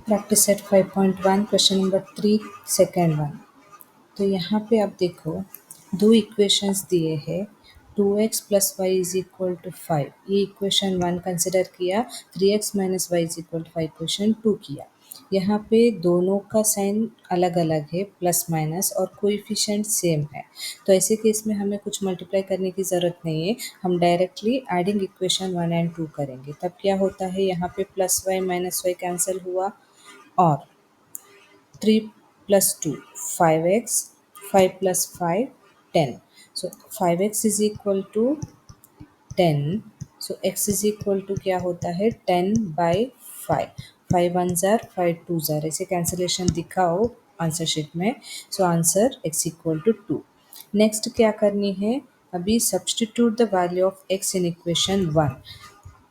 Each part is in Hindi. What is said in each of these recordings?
Practice set 5.1 question number 3 second one. तो यहाँ पे आप देखो दो इक्वेशंस दिए हैं 2x plus y is equal to 5, ये इक्वेशन 1 कंसिडर किया, 3x minus y is equal to 5 equation 2 किया। यहाँ पे दोनों का साइन अलग अलग है, प्लस माइनस, और कोएफिशिएंट सेम है। तो ऐसे केस में हमें कुछ मल्टीप्लाई करने की ज़रूरत नहीं है, हम डायरेक्टली एडिंग इक्वेशन 1 एंड 2 करेंगे। तब क्या होता है, यहाँ पे plus y minus y cancel हुआ और 3 plus 2 5x, 5 plus 5 10, so 5x is equal to 10, so x is equal to क्या होता है 10/5, 5 1 जार 5 2 जार, ऐसे कैंसिलेशन दिखाओ आंसर शीट में। So answer x equal to 2। Next क्या करनी है, अभी substitute the value of x in equation 1।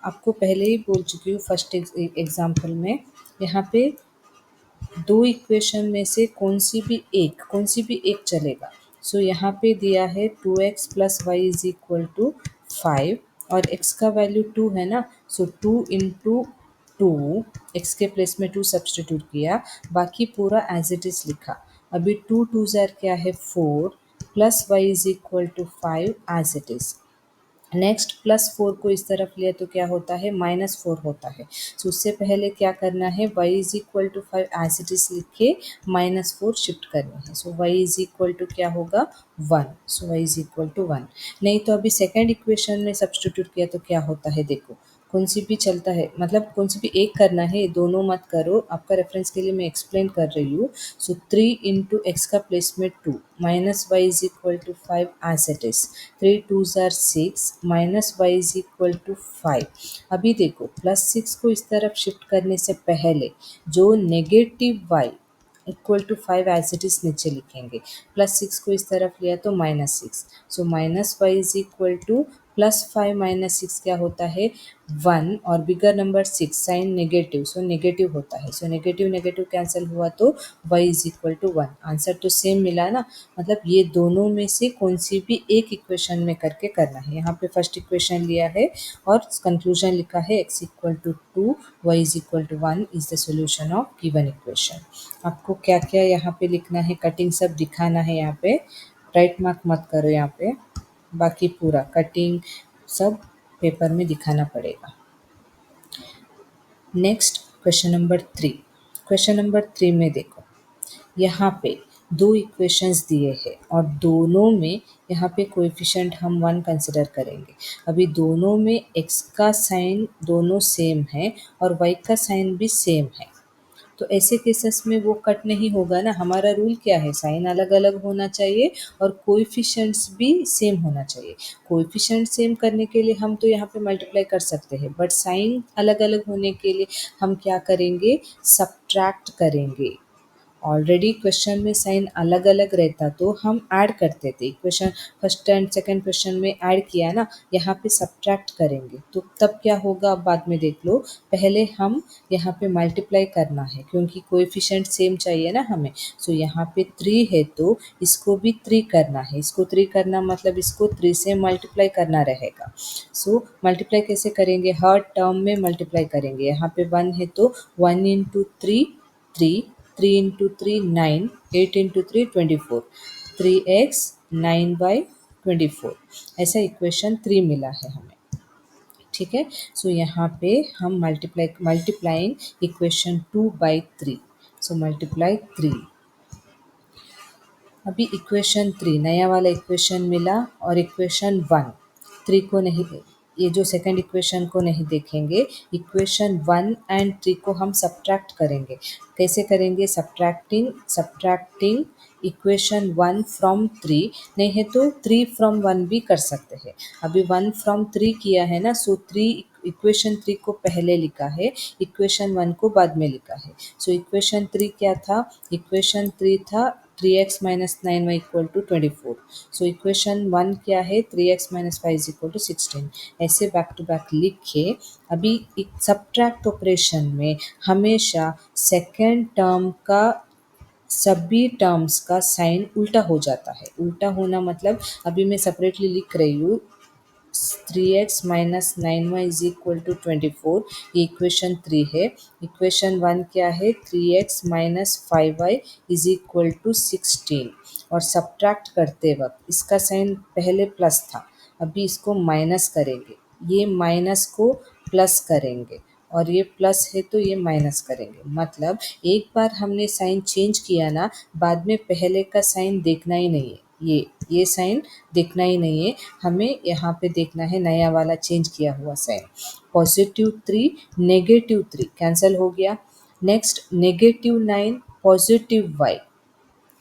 आपको पहले ही बोल चुकी हूँ फर्स्ट एग्जाम्पल में, यहाँ पे दो इक्वेशन में से कौन सी भी एक चलेगा। सो यहाँ पे दिया है 2x plus y is equal to 5 और x का वैल्यू 2 है ना, सो 2 इंटू 2, एक्स के प्लेस में 2 सब्सटीट्यूट किया, बाकी पूरा एज इट इज लिखा। अभी 2 2 ज़ार क्या है 4 plus y is equal to 5 as it is. Next plus 4 को इस तरफ लिया तो क्या होता है -4 होता है। सो उससे पहले क्या करना है, y is equal to 5 as it is लिख के -4 शिफ्ट करनी है। So y is equal to क्या होगा 1, so y is equal to 1। नहीं तो अभी सेकेंड इक्वेशन में सब्सटीट्यूट किया तो क्या होता है, देखो कौन सी भी चलता है, मतलब कौन सी भी एक करना है, दोनों मत करो, आपका रेफरेंस के लिए मैं एक्सप्लेन कर रही हूँ। सो 3 इंटू एक्स का प्लेस में 2 minus y is equal to 5 as it is, 3 2 ज़ार 6 minus y is equal to 5। अभी देखो प्लस 6 को इस तरफ शिफ्ट करने से पहले जो negative y equal to 5 as it is नीचे लिखेंगे, प्लस 6 को इस तरफ लिया तो -6, so minus y is equal to +5 -6 क्या होता है 1, और bigger number 6 sign negative, so negative होता है। सो नेगेटिव नेगेटिव कैंसिल हुआ तो y is equal to 1। Answer तो सेम मिला ना, मतलब ये दोनों में से कौन सी भी एक इक्वेशन में करके करना है। यहाँ पे फर्स्ट इक्वेशन लिया है और कंक्लूजन लिखा है x equal to 2, y is equal to 1 is the solution of given equation. आपको क्या क्या यहाँ पे लिखना है, कटिंग सब दिखाना है, यहाँ पे राइट मार्क मत करो यहाँ पे, बाकी पूरा कटिंग सब पेपर में दिखाना पड़ेगा। Next question number 3। Question number 3 में देखो यहाँ पे दो इक्वेशंस दिए हैं और दोनों में यहाँ पे कोएफिशिएंट हम 1 कंसिडर करेंगे। अभी दोनों में x का साइन दोनों सेम है और y का साइन भी सेम है, तो ऐसे केसेस में वो कट नहीं होगा ना। हमारा रूल क्या है, साइन अलग अलग होना चाहिए और कोएफिशिएंट्स भी सेम होना चाहिए। कोएफिशिएंट सेम करने के लिए हम तो यहाँ पे मल्टीप्लाई कर सकते हैं, बट साइन अलग अलग होने के लिए हम क्या करेंगे, सब्ट्रैक्ट करेंगे। ऑलरेडी क्वेश्चन में साइन अलग अलग रहता तो हम ऐड करते थे, equation first and second question में ऐड किया ना, यहाँ पे सब्ट्रैक्ट करेंगे तो तब क्या होगा अब बाद में देख लो। पहले हम यहाँ पे मल्टीप्लाई करना है क्योंकि कोएफिशिएंट सेम चाहिए ना हमें। सो यहाँ पे 3 है तो इसको भी 3 करना है, इसको 3 करना मतलब इसको 3 से मल्टीप्लाई करना रहेगा। सो मल्टीप्लाई कैसे करेंगे, हर टर्म में मल्टीप्लाई करेंगे। यहाँ पे 1 है तो 1 इंटू 3 3, 3 इंटू 3 9, 8 इंटू 3 24, 3x 9/24, ऐसा इक्वेशन 3 मिला है हमें। ठीक है, सो यहाँ पे हम मल्टीप्लाइंग इक्वेशन 2/3, सो मल्टीप्लाई 3। अभी इक्वेशन 3 नया वाला इक्वेशन मिला और इक्वेशन 1 3 को नहीं, ये जो सेकंड इक्वेशन को नहीं देखेंगे, इक्वेशन 1 एंड 3 को हम सब्ट्रैक्ट करेंगे। कैसे करेंगे, सब्ट्रैक्टिंग इक्वेशन 1 फ्रॉम 3, नहीं है तो 3 फ्रॉम 1 भी कर सकते हैं। अभी 1 फ्रॉम 3 किया है ना, सो 3 इक्वेशन 3 को पहले लिखा है, इक्वेशन 1 को बाद में लिखा है। सो इक्वेशन 3 क्या था, इक्वेशन 3 था 3x minus 9y equal to 24। So equation 1 क्या है, 3x minus 5 is equal to 16। ऐसे बैक टू बैक लिखे। अभी सब्ट्रैक्ट ऑपरेशन में हमेशा सेकेंड टर्म का सभी टर्म्स का साइन उल्टा हो जाता है। उल्टा होना मतलब अभी मैं सेपरेटली लिख रही हूँ, 3x minus 9y is equal to 24, ये इक्वेशन 3 है। इक्वेशन 1 क्या है, 3x minus 5y is equal to 16, और सब्ट्रैक्ट करते वक्त इसका साइन पहले प्लस था, अभी इसको माइनस करेंगे, ये माइनस को प्लस करेंगे, और ये प्लस है तो ये माइनस करेंगे। मतलब एक बार हमने साइन चेंज किया ना, बाद में पहले का साइन देखना ही नहीं है, ये साइन देखना ही नहीं है, हमें यहाँ पे देखना है नया वाला चेंज किया हुआ साइन। +3 -3 कैंसिल हो गया। नेक्स्ट -9 +y,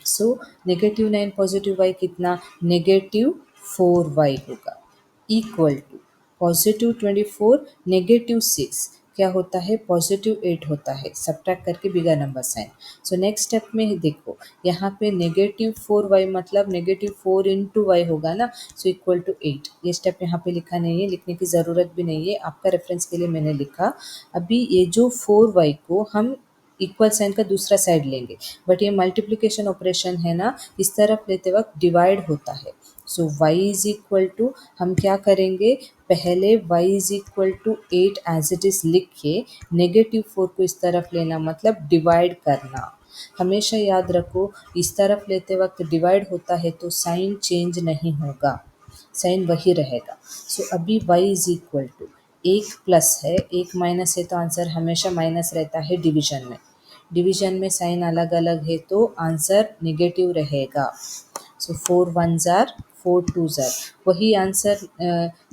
सो -9 +y कितना, -4y होगा, इक्वल टू +24 -6 क्या होता है, +8 होता है, सब्ट्रैक्ट करके bigger number sign. So next step में देखो, यहाँ पे -4y मतलब -4 इंटू वाई होगा ना, सो इक्वल टू 8। ये स्टेप यहाँ पे लिखा नहीं है, लिखने की ज़रूरत भी नहीं है, आपका रेफरेंस के लिए मैंने लिखा। अभी ये जो 4y को हम इक्वल साइन का दूसरा साइड लेंगे, बट ये मल्टीप्लिकेशन ऑपरेशन है ना, इस तरफ लेते वक्त डिवाइड होता है। So y is equal to, हम क्या करेंगे, पहले y is equal to 8 as it is लिख के -4 को इस तरफ लेना, मतलब डिवाइड करना। हमेशा याद रखो, इस तरफ लेते वक्त डिवाइड होता है तो साइन चेंज नहीं होगा, साइन वही रहेगा। सो अभी y इज इक्वल टू, एक प्लस है एक माइनस है, तो आंसर हमेशा माइनस रहता है डिवीजन में। डिवीजन में साइन अलग अलग है तो आंसर नेगेटिव रहेगा। सो 4 1 जार 4 2 जार, वही आंसर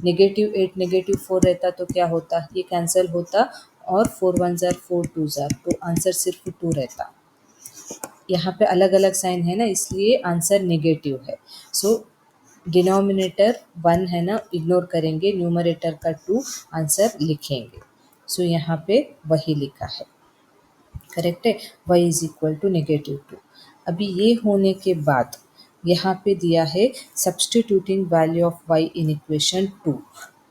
-8 -4 रहता तो क्या होता, ये कैंसिल होता, और 4 1 जार 4 2 जार, तो आंसर सिर्फ 2 रहता। यहाँ पे अलग अलग साइन है ना, इसलिए आंसर नेगेटिव है। सो डिनोमिनेटर 1 है ना, इग्नोर करेंगे, न्यूमरेटर का 2 आंसर लिखेंगे। सो यहाँ पे वही लिखा है, करेक्ट है, y इज इक्वल टू -2। अभी ये होने के बाद यहाँ पे दिया है substituting value of y in equation 2,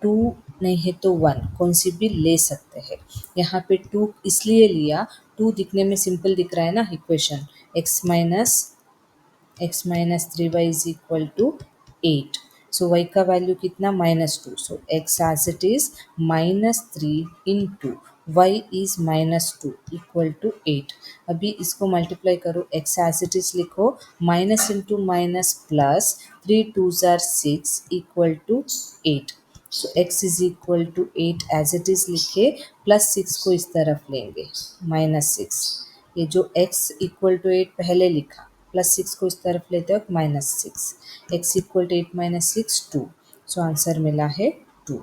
2 नहीं है तो 1 कौन सी भी ले सकते हैं। यहाँ पे 2 इसलिए लिया, 2 दिखने में सिंपल दिख रहा है ना equation, x-3y is equal to 8। So y का वैल्यू कितना, -2, so x as it is -3 into y is -2 equal to 8। अभी इसको मल्टीप्लाई करो, x एज इट इज लिखो, माइनस इंटू माइनस प्लस, 3 2 जार 6 equal to 8। So x is equal to 8 as it is लिखे, +6 को इस तरफ लेंगे, -6, ये जो x इक्वल टू 8 पहले लिखा, +6 को इस तरफ लेते वक्त -6, x equal to 8 -6 2, so answer मिला है 2।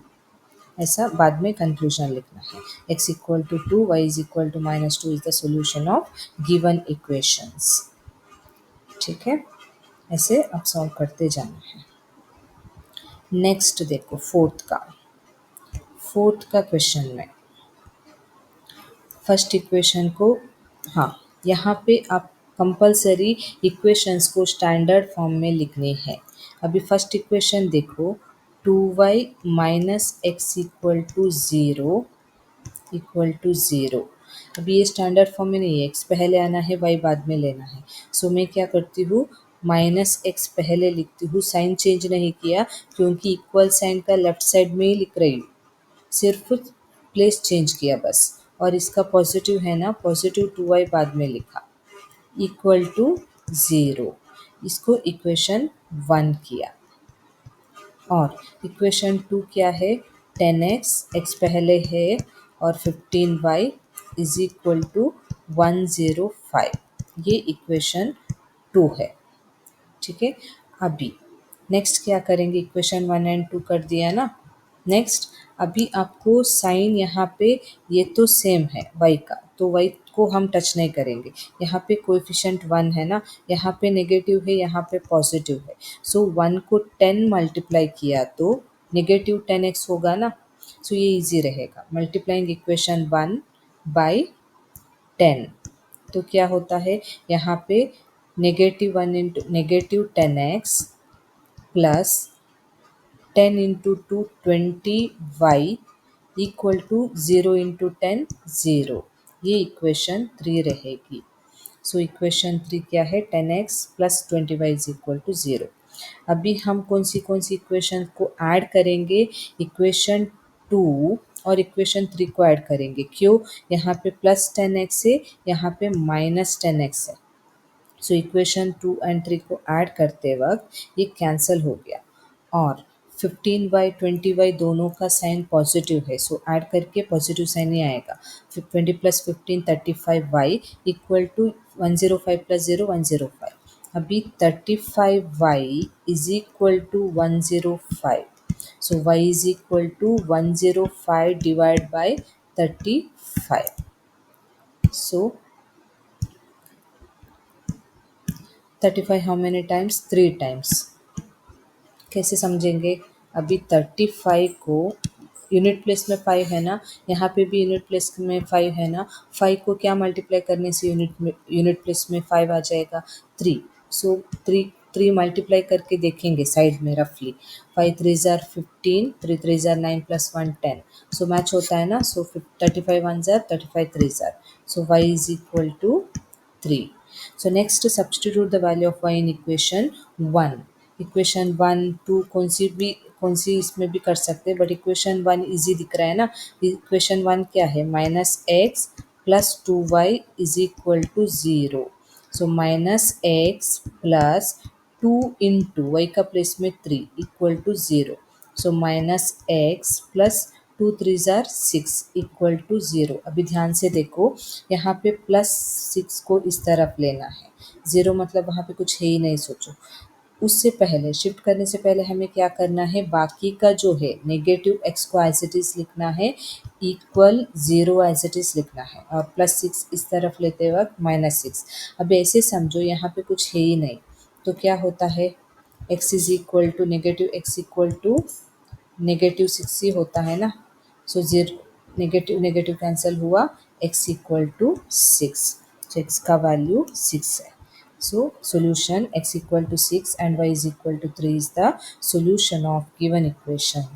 ऐसा बाद में कंक्लूजन लिखना है, x equal to 2 y is equal to -2 is the solution of given equations. ठीक है, ऐसे अब सॉल्व करते जाना है। नेक्स्ट देखो फोर्थ का क्वेश्चन में फर्स्ट इक्वेशन को, हाँ यहाँ पे आप कंपलसरी इक्वेशंस को स्टैंडर्ड फॉर्म में लिखने हैं। अभी फर्स्ट इक्वेशन देखो, 2y minus x equal to zero. अभी ये स्टैंडर्ड फॉर्म में नहीं है, x पहले आना है y बाद में लेना है। सो मैं क्या करती हूँ, -x पहले लिखती हूँ, साइन चेंज नहीं किया क्योंकि इक्वल साइन का लेफ्ट साइड में ही लिख रही हूँ, सिर्फ प्लेस चेंज किया बस। और इसका पॉजिटिव है ना, पॉजिटिव 2y बाद में लिखा, इक्वल टू 0, इसको इक्वेशन 1 किया। और इक्वेशन 2 क्या है, 10x, x पहले है, और 15y इज इक्वल टू 105, ये इक्वेशन 2 है। ठीक है, अभी नेक्स्ट क्या करेंगे, इक्वेशन 1 एंड 2 कर दिया ना। नेक्स्ट अभी आपको साइन यहाँ पे, ये तो सेम है y का, तो y को हम टच नहीं करेंगे। यहाँ पे कोएफिशिएंट 1 है ना, यहाँ पे नेगेटिव है, यहाँ पे पॉजिटिव है। सो 1 को 10 मल्टीप्लाई किया तो -10x होगा ना। सो ये इजी रहेगा, मल्टीप्लाइंग इक्वेशन 1 बाय 10, तो क्या होता है यहाँ पे -1 into -10x plus 10 into 2 20y equal to 0 into 10 0, ये इक्वेशन 3 रहेगी। सो इक्वेशन 3 क्या है, 10x plus 20y is equal to 0। अभी हम कौन सी इक्वेशन को ऐड करेंगे, इक्वेशन 2 और इक्वेशन 3 को ऐड करेंगे। क्यों, यहाँ पे प्लस 10x है, यहाँ पे माइनस 10x है। सो इक्वेशन 2 एंड 3 को ऐड करते वक्त ये कैंसिल हो गया और 15y 20y दोनों का साइन पॉजिटिव है, सो ऐड करके पॉजिटिव साइन ही आएगा। फिर 20 plus 15 35y equal to 105 plus 0 105। अभी 35y is equal to 105, so y is equal to 105 divide by 35। So 35 how many times, 3 times. कैसे समझेंगे, अभी 35 को यूनिट प्लेस में 5 है ना, यहाँ पे भी यूनिट प्लेस में 5 है ना, 5 को क्या मल्टीप्लाई करने से यूनिट प्लेस में 5 आ जाएगा, 3। सो 3 मल्टीप्लाई करके देखेंगे साइड में रफली, 5 3 जार 15, 3 3 जार 9 प्लस 1 10। सो मैच होता है ना, सो 35 1 जार 35 3 जार, so y is equal to 3। So next substitute the value of y in equation 1। Equation 1 2 कौन सी इसमें भी कर सकते हैं, बट इक्वेशन 1 इजी दिख रहा है ना। इक्वेशन 1 क्या है, minus x plus 2y is equal to 0। So minus x plus 2 into y का प्लेस में 3 equal to 0। So minus x plus 2 3 जार 6 इक्वल टू 0। अभी ध्यान से देखो, यहाँ पे प्लस 6 को इस तरफ लेना है, 0 मतलब वहाँ पे कुछ है ही नहीं, सोचो। उससे पहले शिफ्ट करने से पहले हमें क्या करना है, बाकी का जो है नेगेटिव एक्स को एज इट इज लिखना है, इक्वल 0 एज इट इज लिखना है, और प्लस 6 इस तरफ लेते वक्त माइनस 6। अब ऐसे समझो यहाँ पे कुछ है ही नहीं, तो क्या होता है, x is equal to negative x equal to negative 6 ही होता है ना। So zero, negative negative cancel हुआ, x इक्वल टू 6, तो x का वैल्यू 6 है। So solution x equal to 6 and y is equal to 3 is the solution of given equation.